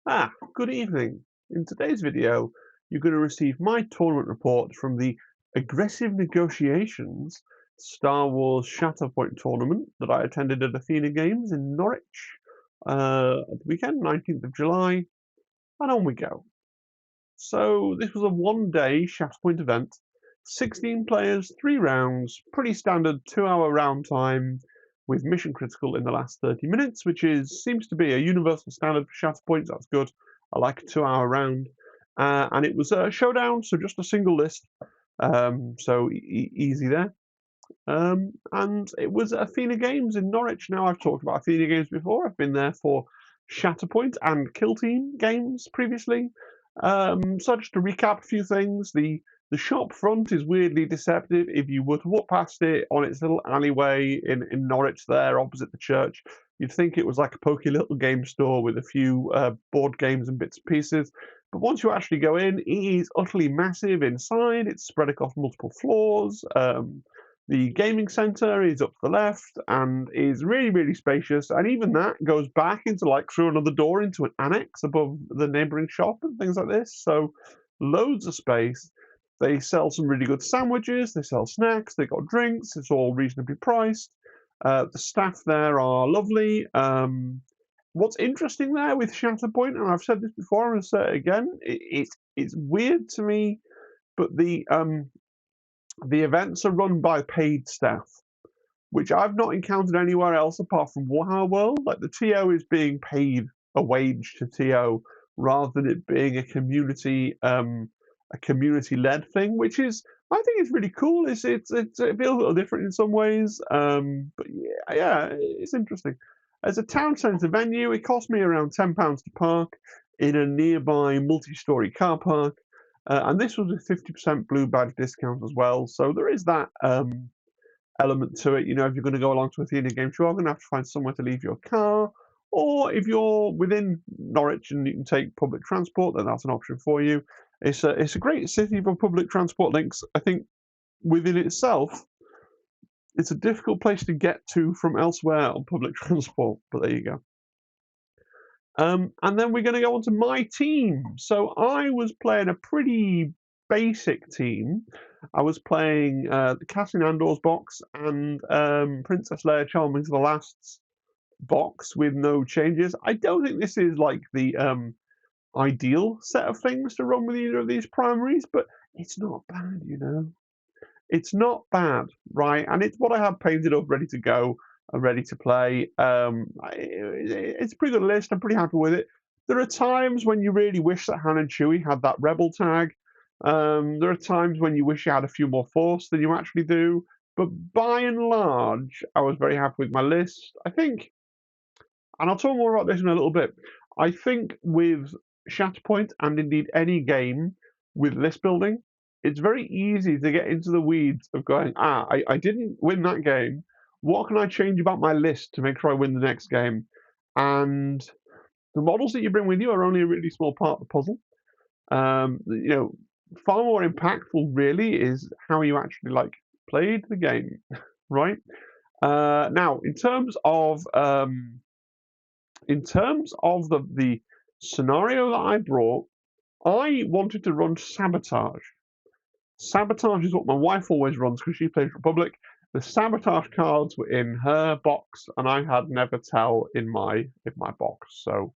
Good evening. In today's video, you're going to receive my tournament report from the Aggressive Negotiations Star Wars Shatterpoint tournament that I attended at Athena Games in Norwich at the weekend, 19th of July, and on we go. So this was a one-day Shatterpoint event, 16 players, 3 rounds, pretty standard 2-hour round time with mission critical in the last 30 minutes, which seems to be a universal standard for Shatterpoint. That's good. I like a 2-hour round. And it was a showdown, so just a single list. So easy there. And it was Athena Games in Norwich. Now, I've talked about Athena Games before. I've been there for Shatterpoint and Kill Team games previously. So just to recap a few things, the shop front is weirdly deceptive. If you were to walk past it on its little alleyway in Norwich there, opposite the church, you'd think it was like a pokey little game store with a few board games and bits and pieces. But once you actually go in, it is utterly massive inside. It's spread across multiple floors. The gaming center is up to the left and is really, really spacious. And even that goes back into like through another door into an annex above the neighboring shop and things like this. So loads of space. They sell some really good sandwiches. They sell snacks. They got drinks. It's all reasonably priced. The staff there are lovely. What's interesting there with Shatterpoint, and I've said this before, I'm going to say it again, it's weird to me, but the events are run by paid staff, which I've not encountered anywhere else apart from Warhammer World. Like the TO is being paid a wage to TO rather than it being a community-led thing, which is I think it's really cool. It feels a little different in some ways, but yeah, it's interesting. As a town centre venue, it cost me around £10 to park in a nearby multi-storey car park. And this was a 50% blue badge discount as well. So there is that element to it. You know, if you're going to go along to Athena Games, you are going to have to find somewhere to leave your car. Or if you're within Norwich and you can take public transport, then that's an option for you. It's a great city for public transport links. I think within itself, it's a difficult place to get to from elsewhere on public transport. But there you go. And then we're going to go on to my team. So I was playing a pretty basic team. I was playing the Cassian Andor's box and Princess Leia Charming to the Last's box with no changes. I don't think this is like the ideal set of things to run with either of these primaries, but it's not bad, you know. It's not bad, right? And it's what I have painted up, ready to go and ready to play. It's a pretty good list. I'm pretty happy with it. There are times when you really wish that Han and Chewie had that Rebel tag. There are times when you wish you had a few more Force than you actually do. But by and large, I was very happy with my list. I think, and I'll talk more about this in a little bit. I think with Shatterpoint and indeed any game with list building, it's very easy to get into the weeds of going, I didn't win that game. What can I change about my list to make sure I win the next game? And the models that you bring with you are only a really small part of the puzzle. You know, far more impactful really is how you actually like played the game, right? Now, in terms of the scenario that I brought, I wanted to run Sabotage. Sabotage is what my wife always runs because she plays Republic. The Sabotage cards were in her box, and I had Never Tell in my box. So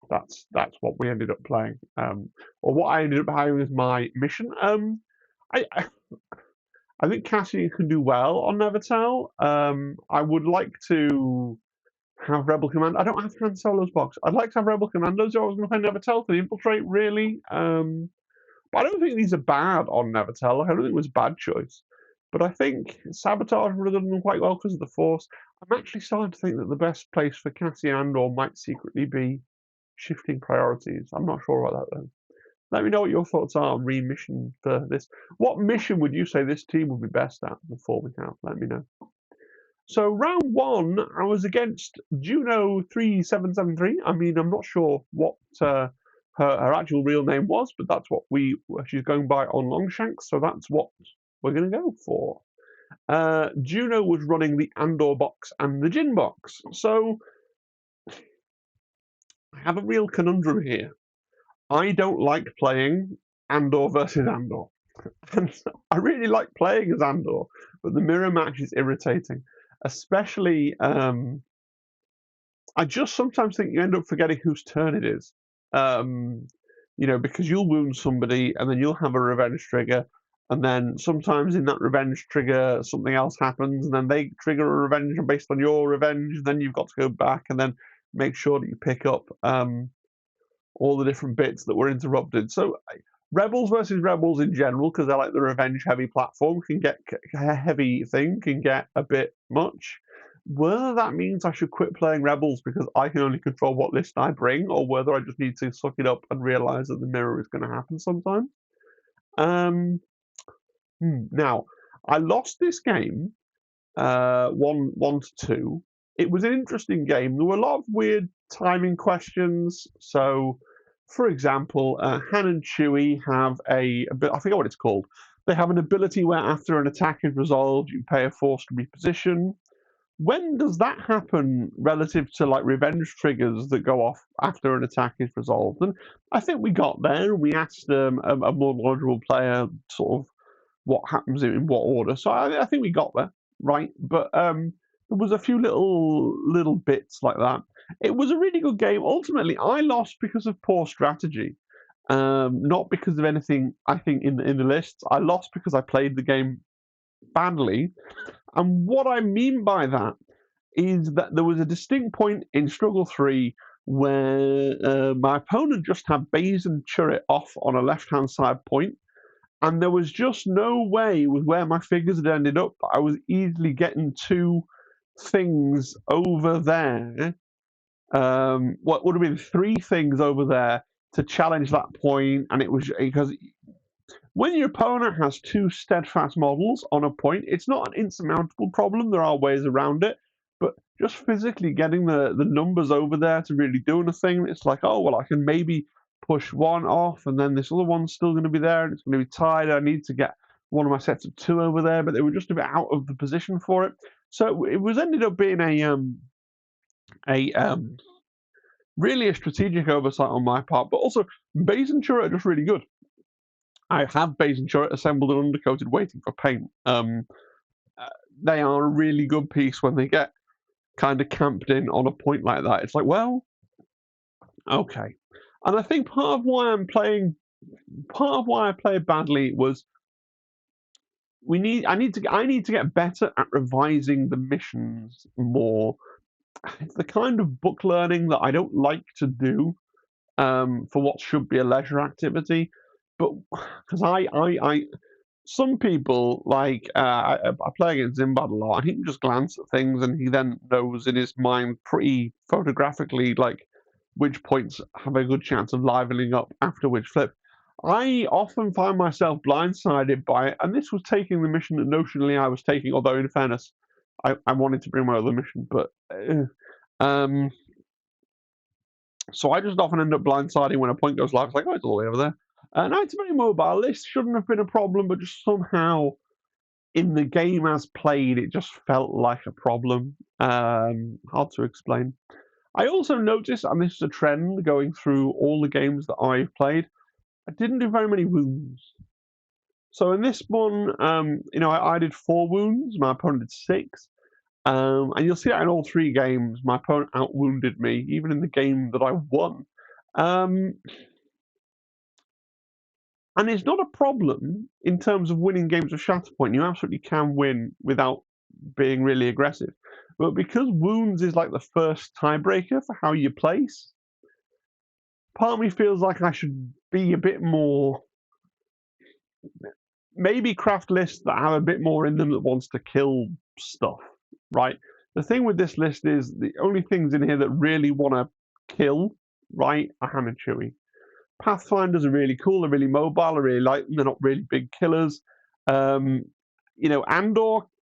that's what we ended up playing, or what I ended up having as my mission. I I think Cassian can do well on Never Tell. I would like to have Rebel Command. I don't have Han Solo's box. I'd like to have Rebel Commandos. I was going to play Never Tell for the infiltrate, really. But I don't think these are bad on Never Tell. I don't think it was a bad choice. But I think Sabotage would have done them quite well because of the Force. I'm actually starting to think that the best place for Cassian Andor might secretly be shifting priorities. I'm not sure about that though. Let me know what your thoughts are on remission for this. What mission would you say this team would be best at before we count? Let me know. So round one, I was against Juno 3773. I mean, I'm not sure what her actual real name was, but that's what she's going by on Longshanks, so that's what we're going to go for. Juno was running the Andor box and the Jin box. So I have a real conundrum here. I don't like playing Andor versus Andor. And I really like playing as Andor, but the mirror match is irritating. Especially, I just sometimes think you end up forgetting whose turn it is. Um, because you'll wound somebody and then you'll have a revenge trigger, and then sometimes in that revenge trigger something else happens, and then they trigger a revenge based on your revenge, and then you've got to go back and then make sure that you pick up all the different bits that were interrupted. So Rebels versus Rebels in general, because they're like the revenge heavy platform, can get a heavy thing, can get a bit much. Whether that means I should quit playing Rebels because I can only control what list I bring, or whether I just need to suck it up and realize that the mirror is going to happen sometimes. Now, I lost this game 1-2. It was an interesting game. There were a lot of weird timing questions. So, for example, Han and Chewie have I forget what it's called. They have an ability where after an attack is resolved, you pay a force to reposition. When does that happen relative to like revenge triggers that go off after an attack is resolved? And I think we got there. We asked a more knowledgeable player sort of what happens in what order. So I think we got there, right? But there was a few little bits like that. It was a really good game. Ultimately, I lost because of poor strategy, not because of anything. I think in the lists, I lost because I played the game badly. And what I mean by that is that there was a distinct point in Struggle 3 where my opponent just had Baze and Turret off on a left-hand side point, and there was just no way with where my figures had ended up. I was easily getting two things over there. What would have been three things over there to challenge that point, and it was because when your opponent has two steadfast models on a point, it's not an insurmountable problem. There are ways around it, but just physically getting the numbers over there to really do anything, it's like, oh, well, I can maybe push one off, and then this other one's still going to be there, and it's going to be tied. I need to get one of my sets of two over there, but they were just a bit out of the position for it. So it was ended up being a really a strategic oversight on my part, but also Baze and Turret are just really good. I have Baze and Turret assembled and undercoated waiting for paint. They are a really good piece when they get kind of camped in on a point like that. It's like, well, okay. And I think part of why I played badly was I need to get better at revising the missions more. It's the kind of book learning that I don't like to do for what should be a leisure activity. But because some people like I play against Zimbad a lot, and he can just glance at things, and he then knows in his mind pretty photographically like which points have a good chance of livening up after which flip. I often find myself blindsided by it, and this was taking the mission that notionally I was taking. Although in fairness, I wanted to bring my other mission, but so I just often end up blindsiding when a point goes live. It's like, oh, it's all the way over there. Now it's very mobile. This shouldn't have been a problem, but just somehow in the game as played, it just felt like a problem. Hard to explain. I also noticed, and this is a trend going through all the games that I've played, I didn't do very many wounds. So in this one, I did 4 wounds. My opponent did 6. And you'll see that in all 3 games, my opponent outwounded me, even in the game that I won. And it's not a problem in terms of winning games of Shatterpoint. You absolutely can win without being really aggressive. But because wounds is like the first tiebreaker for how you place, part of me feels like I should be a bit more. Maybe craft lists that have a bit more in them that wants to kill stuff, right? The thing with this list is the only things in here that really want to kill, right, are Han and Chewie. Pathfinders are really cool. They're really mobile. I really like them. They're not really big killers. Andor,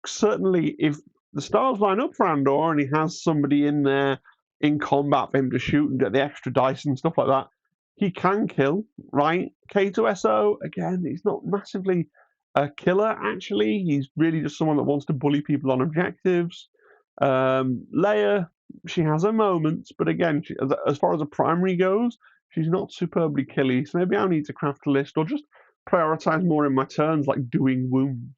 certainly, if the stars line up for Andor and he has somebody in there in combat for him to shoot and get the extra dice and stuff like that, he can kill, right? K2SO, again, he's not massively a killer, actually. He's really just someone that wants to bully people on objectives. Leia, She has her moments, but again, as far as a primary goes, she's not superbly killy. So maybe I need to craft a list or just prioritize more in my turns, like doing wounds.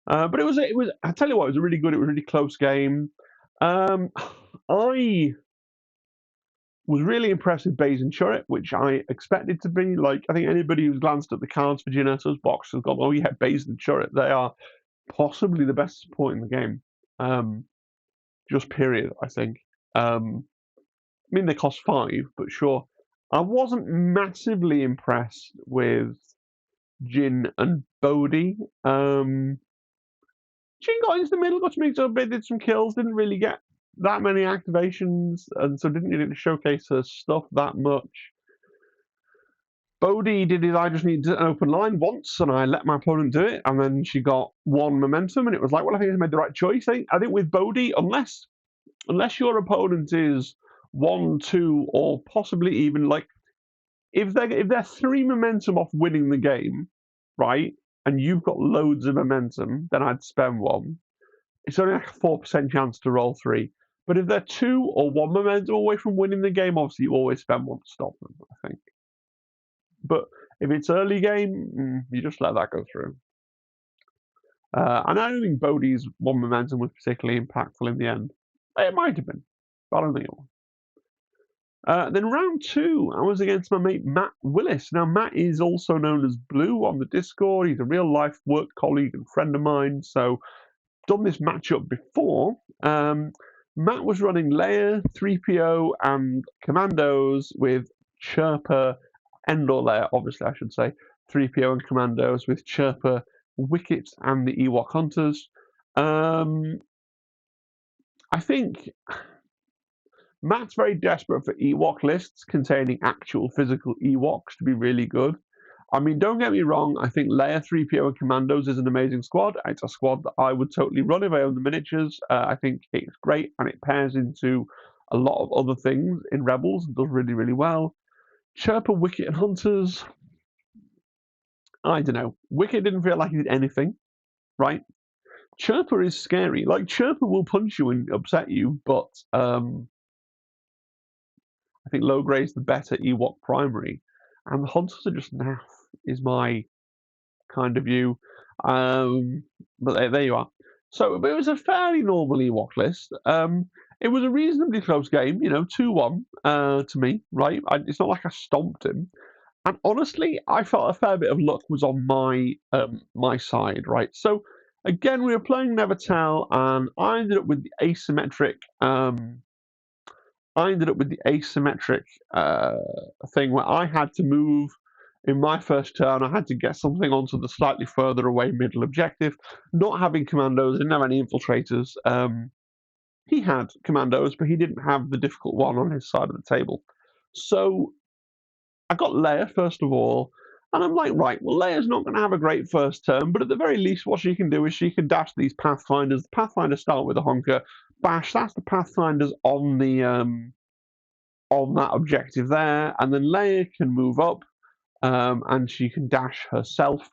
But it was. I tell you what, it was a really good. It was a really close game. I was really impressed with Baze and Churret, which I expected to be. Like, I think anybody who's glanced at the cards for Ginetto's box has gone, oh yeah, Baze and Churret, they are possibly the best support in the game. Just period, I think. I mean, they cost 5, but sure. I wasn't massively impressed with Jin and Bodhi. Jin got into the middle, got to mix up a bit, did some kills, didn't really get that many activations, and so didn't really showcase her stuff that much. Bodhi did his I just need an open line once, and I let my opponent do it, and then she got 1 momentum, and it was like, well, I think I made the right choice. I think with Bodhi, unless your opponent is 1, 2, or possibly even like if they're 3 momentum off winning the game, right, and you've got loads of momentum, then I'd spend 1. It's only like a 4% chance to roll 3. But if they're 2 or 1 momentum away from winning the game, obviously you always spend 1 to stop them, I think. But if it's early game, you just let that go through. And I don't think Bodhi's 1 momentum was particularly impactful in the end. It might have been, but I don't think it was. Then round 2, I was against my mate Matt Willis. Now, Matt is also known as Blue on the Discord. He's a real-life work colleague and friend of mine, so done this matchup before. Matt was running Leia, 3PO, and Commandos with Chirper, Endor Leia, obviously I should say, 3PO and Commandos with Chirper, Wicket, and the Ewok Hunters. I think Matt's very desperate for Ewok lists containing actual physical Ewoks to be really good. I mean, don't get me wrong, I think Leia, 3PO, and Commandos is an amazing squad. It's a squad that I would totally run if I owned the miniatures. I think it's great, and it pairs into a lot of other things in Rebels and does really, really well. Chirper, Wicket, and Hunters, I don't know. Wicket didn't feel like he did anything, right? Chirper is scary. Like, Chirper will punch you and upset you, but I think Logre's the better Ewok primary. And the Hunters are just naff, is my kind of view. But there you are. So it was a fairly normal Ewok list. It was a reasonably close game, 2-1 to me, right? It's not like I stomped him. And honestly, I felt a fair bit of luck was on my side, right? So again, we were playing Never Tell, and I ended up with the asymmetric thing where I had to move in my first turn. I had to get something onto the slightly further away middle objective. Not having commandos, didn't have any infiltrators. He had commandos, but he didn't have the difficult one on his side of the table. So I got Leia first of all, and I'm like, right, well, Leia's not going to have a great first turn, but at the very least, what she can do is she can dash these Pathfinders. The Pathfinders start with a honker. Bash, that's the Pathfinders on that objective there, and then Leia can move up, and she can dash herself,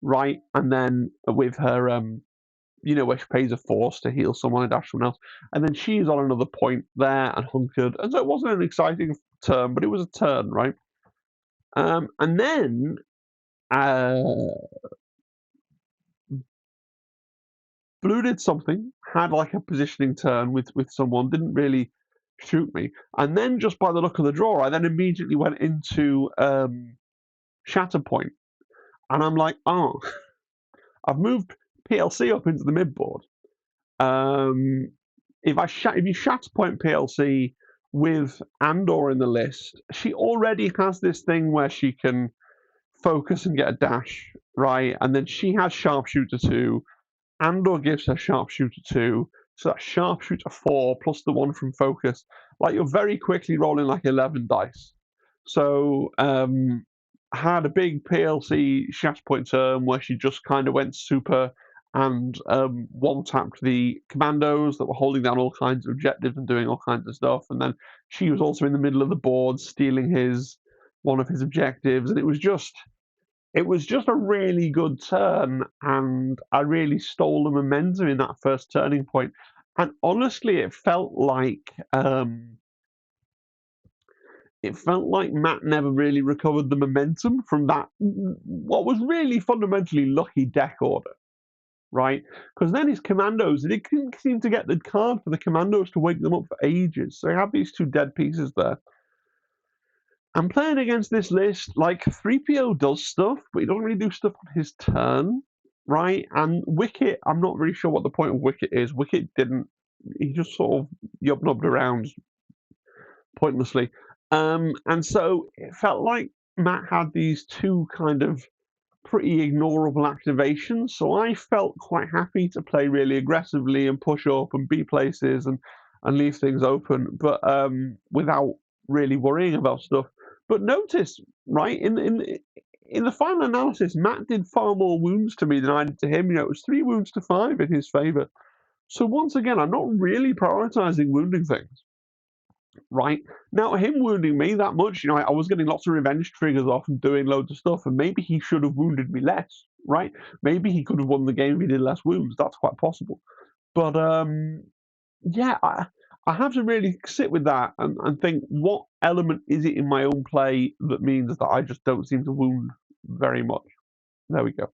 right, and then with her, where she pays a force to heal someone and dash someone else, and then she's on another point there and hunkered, and so it wasn't an exciting turn, but it was a turn, right? And then Blue did something, had like a positioning turn with someone, didn't really shoot me, and then just by the look of the draw, I then immediately went into Shatterpoint, and I'm like, oh, I've moved PLC up into the midboard. If you Shatterpoint PLC with Andor in the list, she already has this thing where she can focus and get a dash, right? And then she has Sharpshooter 2. Andor gives her Sharpshooter 2. So that's Sharpshooter 4 plus the 1 from focus. Like, you're very quickly rolling like 11 dice. So had a big PLC Shatterpoint turn where she just kind of went super and one-tapped the commandos that were holding down all kinds of objectives and doing all kinds of stuff. And then she was also in the middle of the board stealing one of his objectives. And it was just a really good turn, and I really stole the momentum in that first turning point. And honestly, it felt like Matt never really recovered the momentum from that, what was really fundamentally lucky deck order, right? Because then his commandos, they couldn't seem to get the card for the commandos to wake them up for ages. So he had these 2 dead pieces there. I'm playing against this list, like 3PO does stuff, but he doesn't really do stuff on his turn, right? And Wicket, I'm not really sure what the point of Wicket is. Wicket didn't, he just sort of yub-nubbed around pointlessly. And so it felt like Matt had these 2 kind of pretty ignorable activations, so I felt quite happy to play really aggressively and push up and be places and leave things open, but without really worrying about stuff. But notice, right, in the final analysis, Matt did far more wounds to me than I did to him. It was 3 wounds to 5 in his favour. So once again, I'm not really prioritising wounding things. Right now, him wounding me that much, I was getting lots of revenge triggers off and doing loads of stuff, and maybe he should have wounded me less, right? Maybe he could have won the game if he did less wounds. That's quite possible. But yeah, I have to really sit with that and think, what element is it in my own play that means that I just don't seem to wound very much? There we go.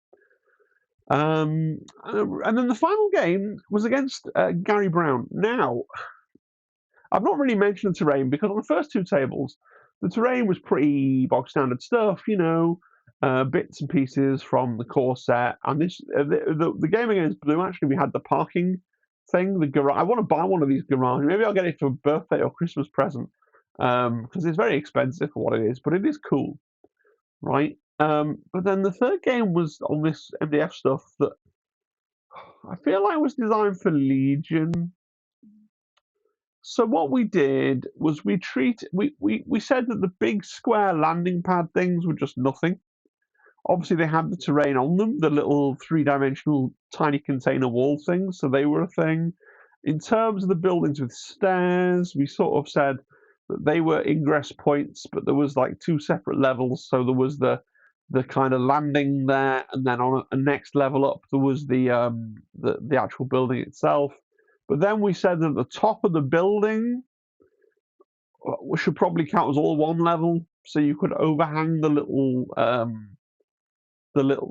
And then the final game was against Gary Brown. Now, I've not really mentioned the terrain because on the first 2 tables, the terrain was pretty bog standard stuff, bits and pieces from the core set. And this, the game against Blue, actually, we had the parking thing, the garage. I want to buy one of these garages. Maybe I'll get it for a birthday or Christmas present because it's very expensive for what it is, but it is cool, right? But then the third game was on this MDF stuff that I feel like was designed for Legion. So what we did was we said that the big square landing pad things were just nothing. Obviously, they had the terrain on them, the little 3-dimensional tiny container wall things, so they were a thing. In terms of the buildings with stairs, we sort of said that they were ingress points, but there was like 2 separate levels. So there was the kind of landing there, and then on a next level up, there was the actual building itself. But then we said that the top of the building should probably count as all one level, so you could overhang the little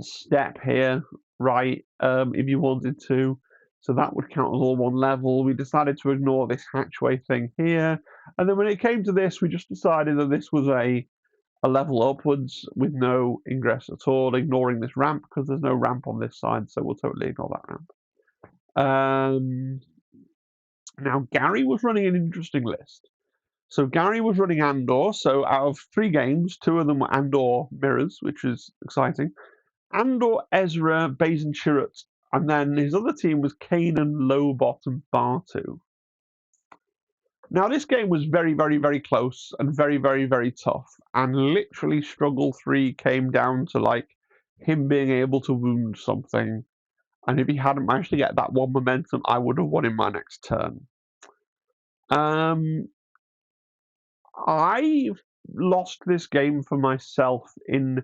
step here, right? If you wanted to, so that would count as all one level. We decided to ignore this hatchway thing here, and then when it came to this, we just decided that this was a level upwards with no ingress at all, ignoring this ramp because there's no ramp on this side, so we'll totally ignore that ramp. Now, Gary was running an interesting list. So Gary was running Andor, so out of 3 games, 2 of them were Andor mirrors, which is exciting. Andor, Ezra, Baze Chirrut, and then his other team was Kanan, Lobot, and Bartu. Now, this game was very, very, very close and very, very, very tough, and literally struggle 3 came down to, like, him being able to wound something, and if he hadn't managed to get that 1 momentum, I would have won in my next turn. I lost this game for myself in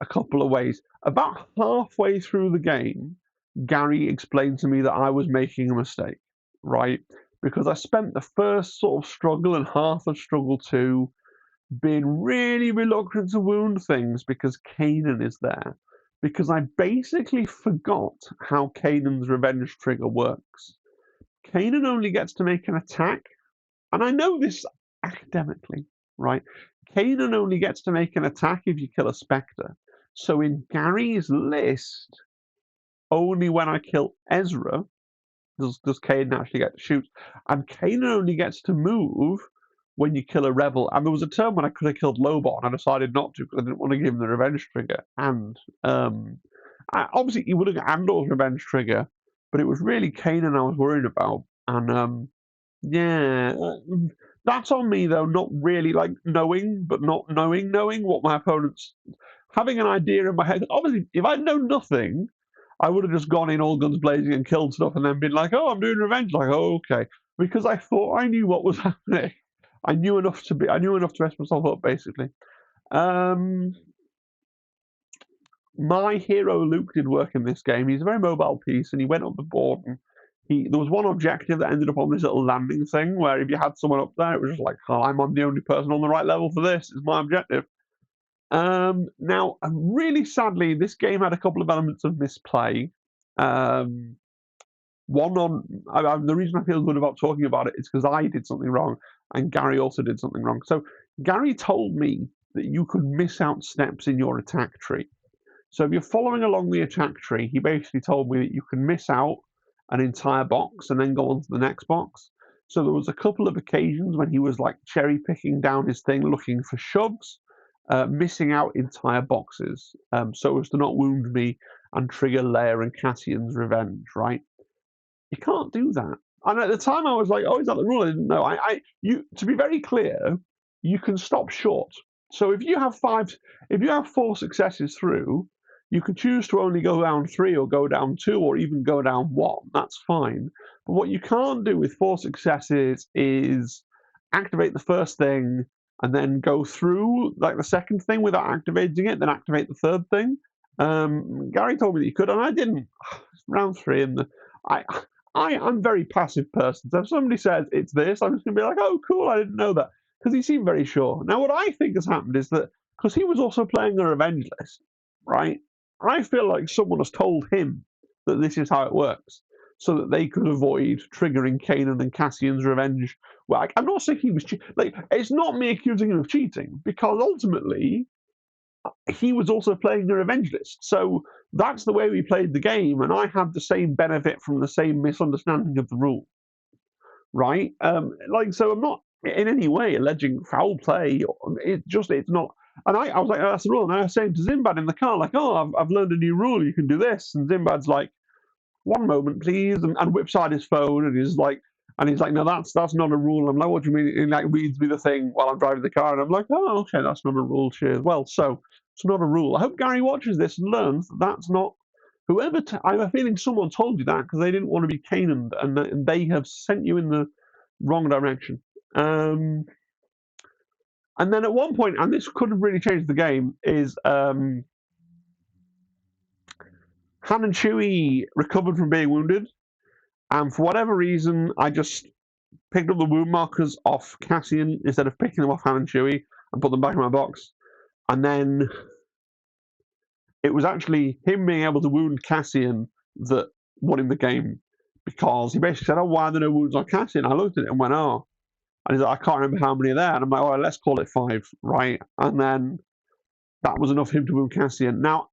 a couple of ways. About halfway through the game, Gary explained to me that I was making a mistake, right? Because I spent the first sort of struggle and half of struggle 2 being really reluctant to wound things because Kanan is there. Because I basically forgot how Kanan's revenge trigger works. Kanan only gets to make an attack, and I know this academically, right? Kanan only gets to make an attack if you kill a Spectre. So in Gary's list, only when I kill Ezra does Kanan actually get to shoot. And Kanan only gets to move when you kill a Rebel. And there was a turn when I could have killed Lobot, and I decided not to because I didn't want to give him the revenge trigger. And obviously, he would have got Andor's revenge trigger, but it was really Kanan I was worried about. And yeah, that's on me though. Not really like knowing, but not knowing what my opponent's having an idea in my head. Obviously, if I'd known nothing, I would have just gone in all guns blazing and killed stuff, and then been like, "Oh, I'm doing revenge." Like, oh, okay, because I thought I knew what was happening. I knew enough to mess myself up, basically. My hero Luke did work in this game. He's a very mobile piece, and he went up the board and there was one objective that ended up on this little landing thing where if you had someone up there, it was just like, oh, I'm the only person on the right level for this. It's my objective. Now, really sadly, this game had a couple of elements of misplay. Um, the reason I feel good about talking about it is because I did something wrong, and Gary also did something wrong. So Gary told me that you could miss out steps in your attack tree. So if you're following along the attack tree, he basically told me that you can miss out an entire box and then go on to the next box. So there was a couple of occasions when he was like cherry picking down his thing, looking for shoves, missing out entire boxes, so as to not wound me and trigger Leia and Cassian's revenge. Right? You can't do that. And at the time, I was like, "Oh, is that the rule?" I didn't know. To be very clear, you can stop short. So if you have 4 successes through, you can choose to only go down 3 or go down 2 or even go down 1. That's fine. But what you can't do with 4 successes is activate the first thing and then go through like the second thing without activating it, then activate the third thing. Gary told me that you could, and I didn't. Round 3, and I I'm a very passive person. So if somebody says it's this, I'm just gonna be like, oh, cool, I didn't know that, because he seemed very sure. Now, what I think has happened is that because he was also playing a revenge list, right? I feel like someone has told him that this is how it works, so that they could avoid triggering Kanan and Cassian's revenge. Well, I'm not saying he was like, it's not me accusing him of cheating, because ultimately he was also playing a revenge list. So that's the way we played the game, and I had the same benefit from the same misunderstanding of the rule, right? So I'm not in any way alleging foul play. It's not. And I was like, oh, that's the rule. And I was saying to Zimbad in the car, like, oh, I've learned a new rule. You can do this. And Zimbad's like, one moment, please, and whips out his phone, and he's like, no, that's not a rule. I'm like, what do you mean? He like reads me the thing while I'm driving the car, and I'm like, oh, okay, that's not a rule. Cheers. Well, so it's not a rule. I hope Gary watches this and learns that that's not. I have a feeling someone told you that because they didn't want to be Canaan, and they have sent you in the wrong direction. And then at one point, and this could have really changed the game, is Han and Chewie recovered from being wounded. And for whatever reason, I just picked up the wound markers off Cassian instead of picking them off Han and Chewie and put them back in my box. And then it was actually him being able to wound Cassian that won him the game, because he basically said, oh, why are there no wounds on Cassian? I looked at it and went, oh. And he's like, I can't remember how many are there. And I'm like, all right, let's call it 5, right? And then that was enough for him to wound Cassian. Now,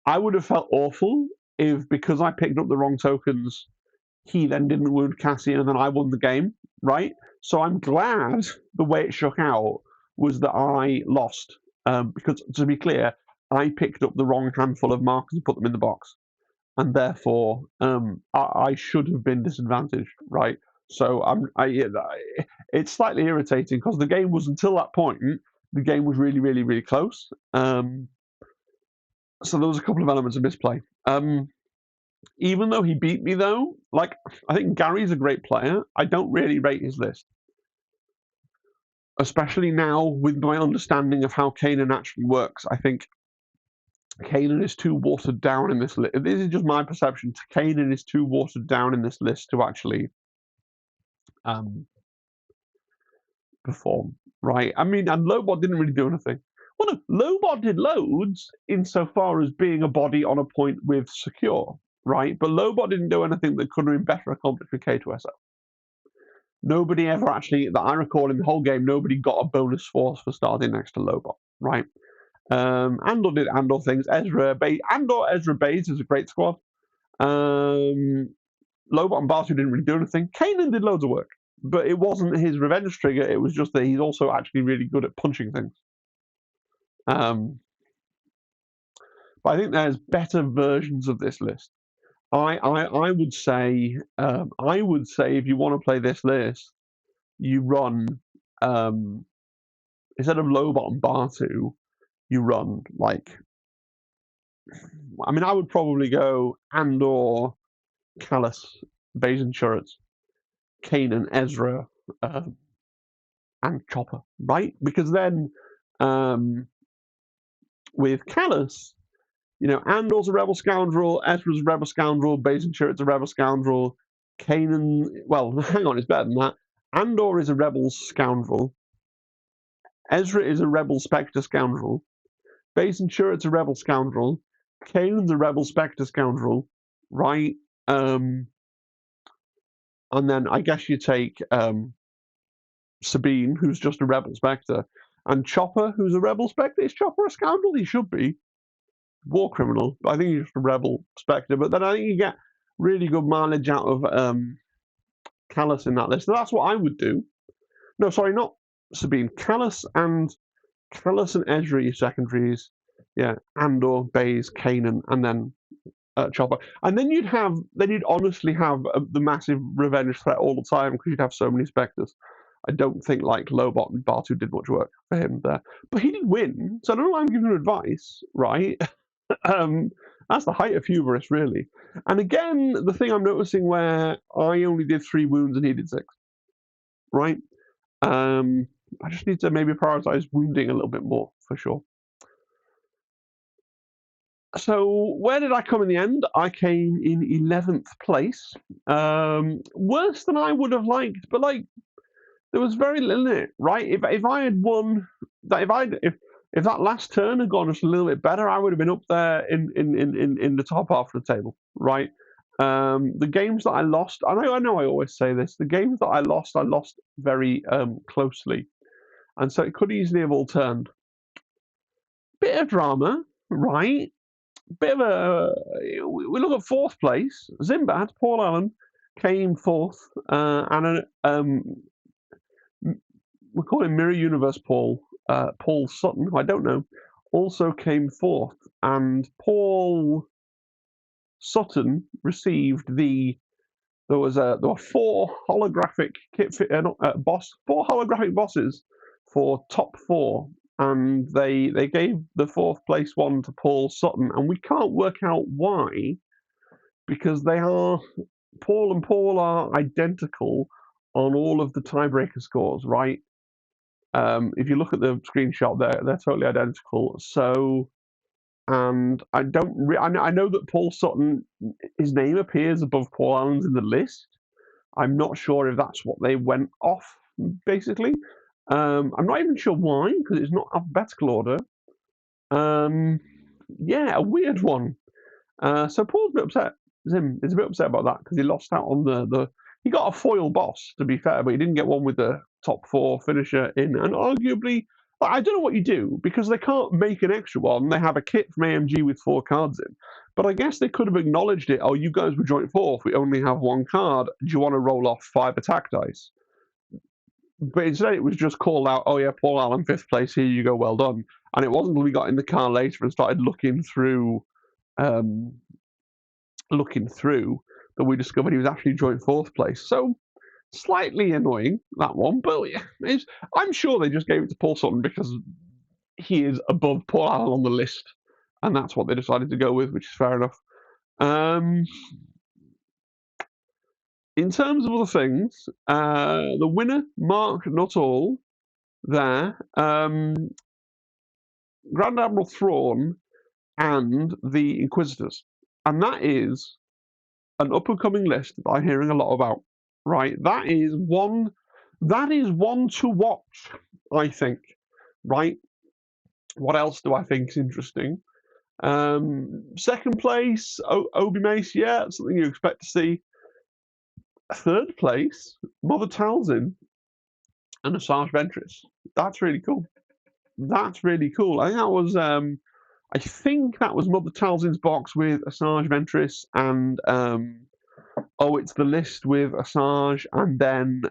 I would have felt awful if, because I picked up the wrong tokens, he then didn't wound Cassian and then I won the game, right? So I'm glad the way it shook out was that I lost, because, to be clear, I picked up the wrong handful of markers and put them in the box, and therefore I should have been disadvantaged, right? So it's slightly irritating because the game was, until that point, the game was really, really, really close. So there was a couple of elements of misplay. Even though he beat me, though, like, I think Gary's a great player. I don't really rate his list, especially now with my understanding of how Kanan actually works. I think Kanan is too watered down in this list. This is just my perception. Kanan is too watered down in this list to actually perform, right? I mean, and Lobot didn't really do anything. Well, no, Lobot did loads insofar as being a body on a point with secure, right? But Lobot didn't do anything that could have been better accomplished with K2SO. Nobody ever actually, that I recall in the whole game, nobody got a bonus force for starting next to Lobot, right? Andor did Andor things. Ezra Baze is a great squad. Lobot and Bartu didn't really do anything. Kanan did loads of work, but it wasn't his revenge trigger. It was just that he's also actually really good at punching things. But I think there's better versions of this list. I would say if you want to play this list, you run instead of Lobot and Bartu, you run like, I mean, I would probably go Andor, Callus, Baze and Turrets, Kanan, Ezra, and Chopper, right? Because then with Callus, You know, Andor's a rebel scoundrel, Ezra's a rebel scoundrel, Baze and Chirrut's a rebel scoundrel, Kanan, well, hang on, it's better than that. Andor is a rebel scoundrel. Ezra is a rebel spectre scoundrel. Baze and Chirrut's a rebel scoundrel. Kanan's a rebel spectre scoundrel, right? And then I guess you take Sabine, who's just a rebel spectre, and Chopper, who's a rebel spectre. Is Chopper a scoundrel? He should be. War criminal, but I think he's just a rebel spectre. But then I think you get really good mileage out of Callus in that list. So that's what I would do. No, sorry, not Sabine. Callus and Ezra, your secondaries. Yeah, Andor, Baze, Kanan, and then Chopper. And then you'd honestly have the massive revenge threat all the time because you'd have so many spectres. I don't think like Lobot and Bartu did much work for him there, but he did win. So I don't know why I'm giving him advice, right? That's the height of hubris, really. And again, the thing I'm noticing where I only did 3 wounds and he did 6, right? I just need to maybe prioritize wounding a little bit more for sure. So where did I come in the end? I came in 11th place. Worse than I would have liked, but like there was very little in it, right? If I had won, if that last turn had gone just a little bit better, I would have been up there in the top half of the table, right? The games that I lost, I know I always say this, the games that I lost very closely, and so it could easily have all turned. Bit of drama, right? Bit of a. We look at 4th place. Zimbad, Paul Allen, came 4th, and we call him Mirror Universe Paul. Paul Sutton, who I don't know, also came 4th, and Paul Sutton received there were 4 holographic four holographic bosses for top 4, and they gave the 4th place one to Paul Sutton, and we can't work out why, because Paul and Paul are identical on all of the tiebreaker scores, right? If you look at the screenshot, they're totally identical. So, and I know that Paul Sutton, his name appears above Paul Allen's in the list. I'm not sure if that's what they went off, basically. I'm not even sure why, because it's not alphabetical order. Yeah, a weird one. So Paul's a bit upset. Zim is a bit upset about that because he lost out on he got a foil boss, to be fair, but he didn't get one with the top 4 finisher in. And arguably, I don't know what you do, because they can't make an extra one. They have a kit from AMG with 4 cards in. But I guess they could have acknowledged it. Oh, you guys were joint 4th. We only have 1 card. Do you want to roll off 5 attack dice? But instead it was just called out, oh yeah, Paul Allen, 5th place, here you go, well done. And it wasn't until we got in the car later and started looking through that we discovered he was actually joint 4th place. So slightly annoying, that one, but I'm sure they just gave it to Paul Sutton because he is above Paul Allen on the list, and that's what they decided to go with, which is fair enough. In terms of other things, the winner, Mark Nuttall, there, Grand Admiral Thrawn and the Inquisitors. And that is an up-and-coming list that I'm hearing a lot about, right? That is one to watch, I think, right? What else do I think is interesting? 2nd place, Obi Mace, yeah, something you expect to see. 3rd place, Mother Talzin and Asajj Ventress. That's really cool. That's really cool. I think that was Mother Talzin's box with Asajj Ventress, and it's the list with Asajj, and then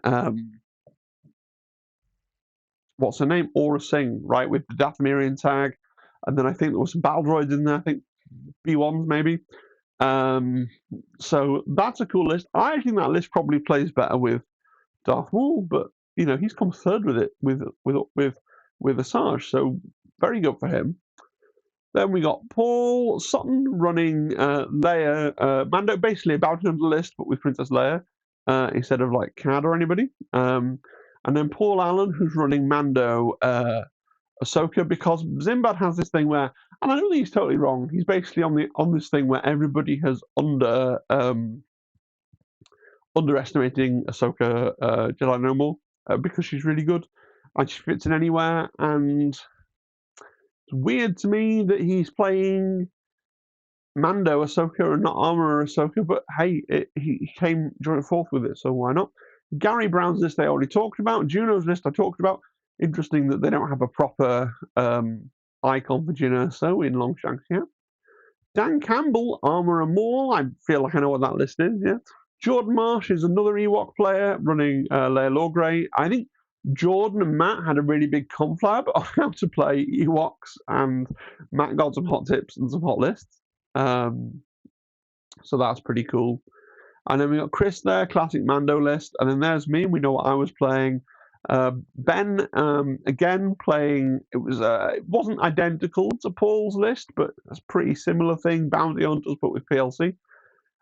what's her name? Aura Singh, right, with the Dathomirian tag, and then I think there was some battle droids in there. I think B1s maybe. So that's a cool list. I think that list probably plays better with Darth Maul, but you know he's come 3rd with it with Asajj, so very good for him. Then we got Paul Sutton running Leia, Mando, basically a bounty hunter list, but with Princess Leia instead of like Cad or anybody. And then Paul Allen, who's running Mando, Ahsoka, because Zimbad has this thing where, and I don't think he's totally wrong. He's basically on this thing where everybody has underestimating Ahsoka Jedi no more because she's really good and she fits in anywhere. And it's weird to me that he's playing Mando Ahsoka and not Armor Ahsoka, but hey, he came joint fourth with it, so why not? Gary Brown's list I already talked about. Juno's list I talked about. Interesting that they don't have a proper icon for Jyn Erso in Longshanks yet. Dan Campbell, Armor and Maul. I feel like I know what that list is, yeah. Jordan Marsh is another Ewok player running Leia Lawgrey. I think Jordan and Matt had a really big conflab on how to play Ewoks, and Matt got some hot tips and some hot lists. So that's pretty cool. And then we got Chris there, classic Mando list, and then there's me. We know what I was playing. Ben again playing. It wasn't identical to Paul's list, but it's a pretty similar thing. Bounty Hunters, but with PLC.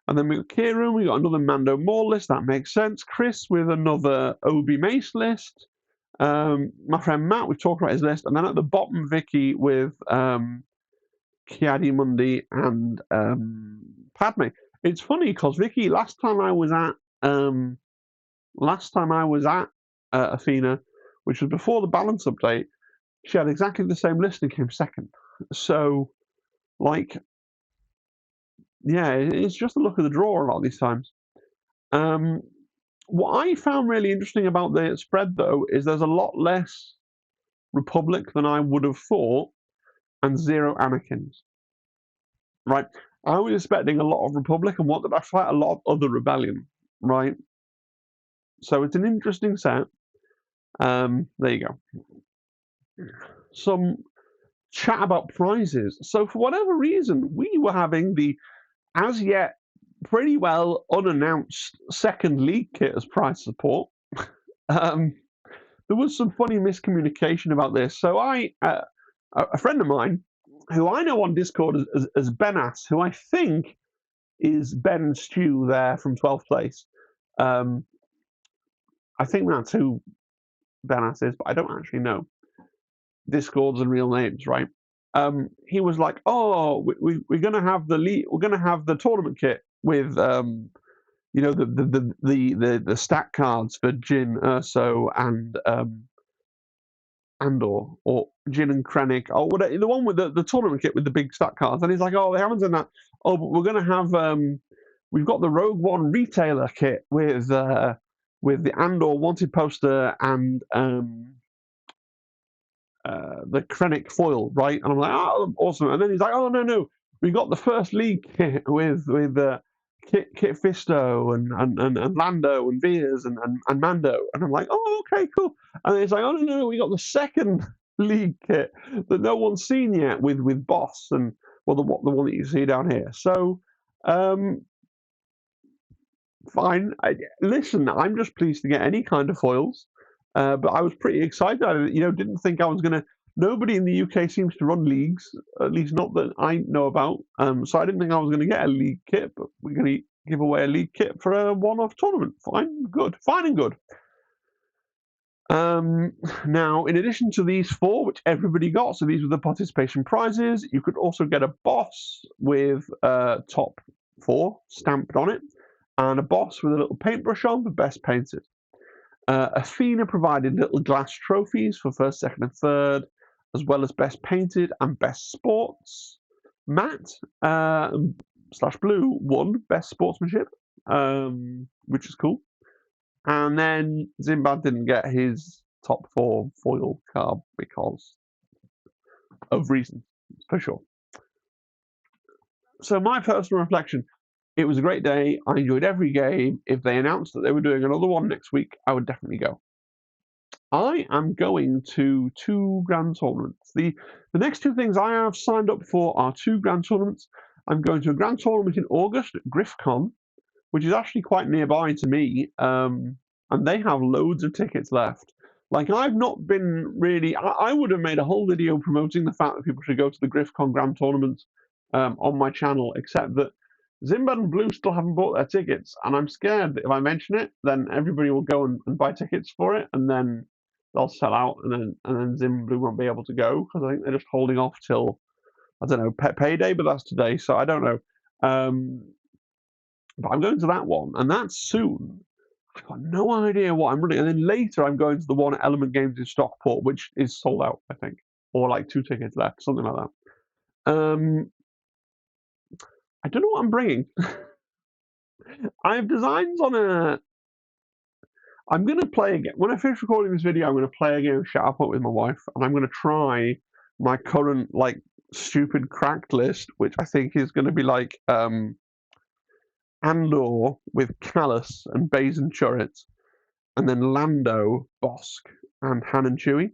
And then we got Kieran. We got another Mando Maul list. That makes sense. Chris with another Obi Mace list. My friend Matt, we've talked about his list, and then at the bottom, Vicky with Kiadi Mundi and Padme. It's funny because Vicky, last time I was at Athena, which was before the balance update, she had exactly the same list and came second. So, like, yeah, it's just the luck of the draw a lot of these times. What I found really interesting about the spread, though, is there's a lot less Republic than I would have thought, and 0 Anakins. Right? I was expecting a lot of Republic and wanted to fight a lot of other Rebellion, right? So it's an interesting set. There you go. Some chat about prizes. So for whatever reason, we were having the as yet pretty well unannounced second league kit as prize support. There was some funny miscommunication about this. So a friend of mine, who I know on Discord as Benas, who I think is Ben Stew there from 12th place. I think that's who Benas is, but I don't actually know. Discords and real names, right? He was like, "Oh, we're gonna have the tournament kit with the stat cards for Jyn Erso and Andor, or Jyn and Krennic, or whatever, the one with the tournament kit with the big stat cards." And he's like, "Oh, they haven't done that. Oh, but we're gonna have we've got the Rogue One retailer kit with the Andor wanted poster and the Krennic foil, right?" And I'm like, "Oh, awesome!" And then he's like, "Oh, no, we got the first league kit with Kit Fisto and Lando and Veers and Mando." And I'm like, "Oh, okay, cool." And he's like, "Oh, no, we got the second league kit that no one's seen yet with Boss and, well, the one that you see down here." So, fine. Listen, I'm just pleased to get any kind of foils. But I was pretty excited. I didn't think I was going to. Nobody in the UK seems to run leagues, at least not that I know about. So I didn't think I was going to get a league kit, but we're going to give away a league kit for a one-off tournament. Fine and good. Now, in addition to these 4, which everybody got, so these were the participation prizes, you could also get a boss with top 4 stamped on it, and a boss with a little paintbrush on for best painted. Athena provided little glass trophies for first, second, and third, as well as best painted and best sports. Matt /Blue won best sportsmanship, which is cool. And then Zimbad didn't get his top 4 foil card because of reasons, for sure. So my personal reflection: it was a great day. I enjoyed every game. If they announced that they were doing another one next week, I would definitely go. I am going to 2 grand tournaments. The next 2 things I have signed up for are 2 grand tournaments. I'm going to a grand tournament in August at Griffcon, which is actually quite nearby to me, and they have loads of tickets left. Like, I've not been really. I would have made a whole video promoting the fact that people should go to the Griffcon grand tournament on my channel, except that Zimbad and Blue still haven't bought their tickets, and I'm scared that if I mention it, then everybody will go and buy tickets for it, and then they'll sell out, and then Zimbabwe won't be able to go because I think they're just holding off till, I don't know, payday, but that's today, so I don't know. But I'm going to that one, and that's soon. I've got no idea what I'm running. And then later I'm going to the one at Element Games in Stockport, which is sold out, I think. Or like 2 tickets left, something like that. I don't know what I'm bringing. I have designs on a... I'm going to play again. When I finish recording this video, I'm going to play a game of Shatterpoint with my wife, and I'm going to try my current, like, stupid cracked list, which I think is going to be like Andor with Callus and Baze and Churret, and then Lando, Bosk, and Han and Chewie.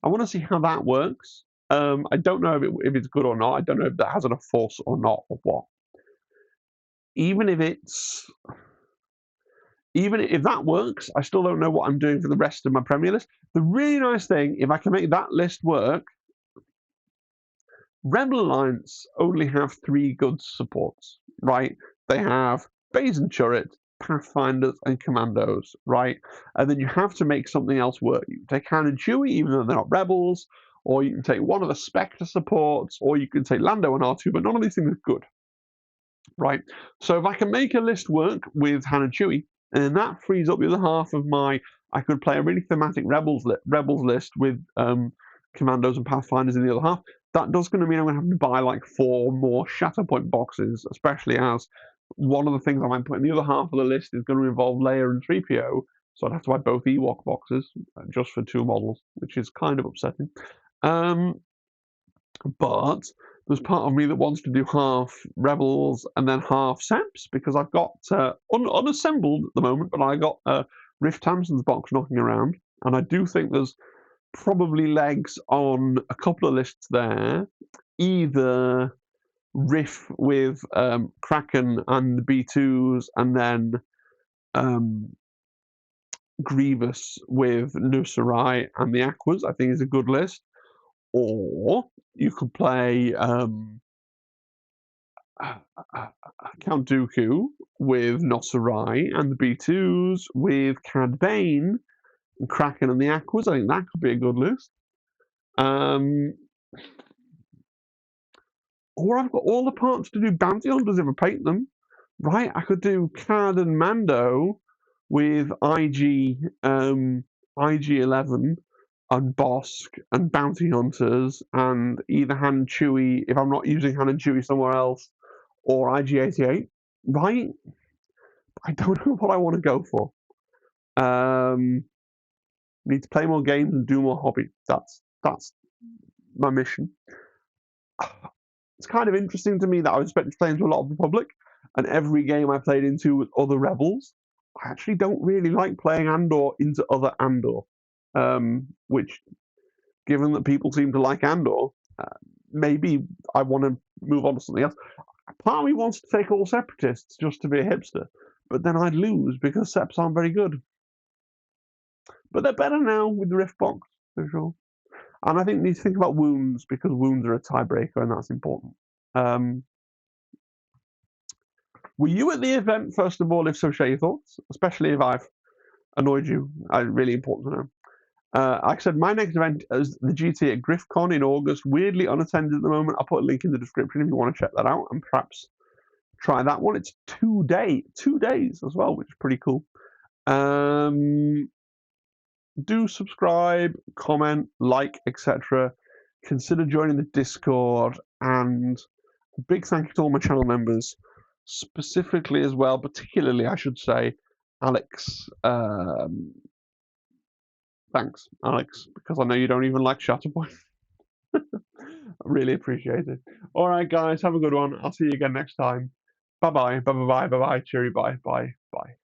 I want to see how that works. I don't know if it's good or not. I don't know if that has enough force or not, or what. Even if that works, I still don't know what I'm doing for the rest of my Premier list. The really nice thing, if I can make that list work, Rebel Alliance only have 3 good supports, right? They have Baze and Churret, Pathfinders, and Commandos, right? And then you have to make something else work. You can take Han and Chewie, even though they're not rebels, or you can take one of the Spectre supports, or you can take Lando and R2, but none of these things are good, right? So if I can make a list work with Han and Chewie, and then that frees up the other half of my... I could play a really thematic rebels list with Commandos and Pathfinders in the other half. That does going to mean I'm going to have to buy like 4 more Shatterpoint boxes, especially as one of the things I might put in the other half of the list is going to involve Leia and 3PO, so I'd have to buy both Ewok boxes just for 2 models, which is kind of upsetting. But there's part of me that wants to do half Rebels and then half Seps, because I've got unassembled at the moment, but I got Riff Tamson's box knocking around, and I do think there's probably legs on a couple of lists there. Either Riff with Kraken and the B2s, and then Grievous with Nusarai and the Aquas, I think is a good list. Or you could play Count Dooku with Nosarai and the B2s with Cad Bane and Kraken and the Aquas. I think that could be a good list. Or I've got all the parts to do Bounty Hunters if I paint them. Right? I could do Cad and Mando with IG-11 and Bosk and Bounty Hunters, and either Han and Chewie if I'm not using Han and Chewie somewhere else, or IG-88. Right? I don't know what I want to go for. Need to play more games and do more hobby. That's my mission. It's kind of interesting to me that I was expecting to play into a lot of Republic, and every game I played into with other Rebels, I actually don't really like playing Andor into other Andor. Which, given that people seem to like Andor, maybe I want to move on to something else. Part of me wants to take all Separatists just to be a hipster, but then I'd lose because Seps aren't very good. But they're better now with the Rift box, for sure. And I think we need to think about wounds, because wounds are a tiebreaker, and that's important. Were you at the event, first of all? If so, share your thoughts, especially if I've annoyed you. Really important to know. Like I said, my next event is the GT at Griffcon in August, weirdly unattended at the moment. I'll put a link in the description if you want to check that out and perhaps try that one. It's 2 days as well, which is pretty cool. Do subscribe, comment, like, etc. Consider joining the Discord, and a big thank you to all my channel members, specifically as well, particularly I should say, Alex. Thanks, Alex, because I know you don't even like Shatterpoint. I really appreciate it. All right, guys, have a good one. I'll see you again next time. Bye-bye, bye-bye, bye-bye, cheery, bye, bye, bye.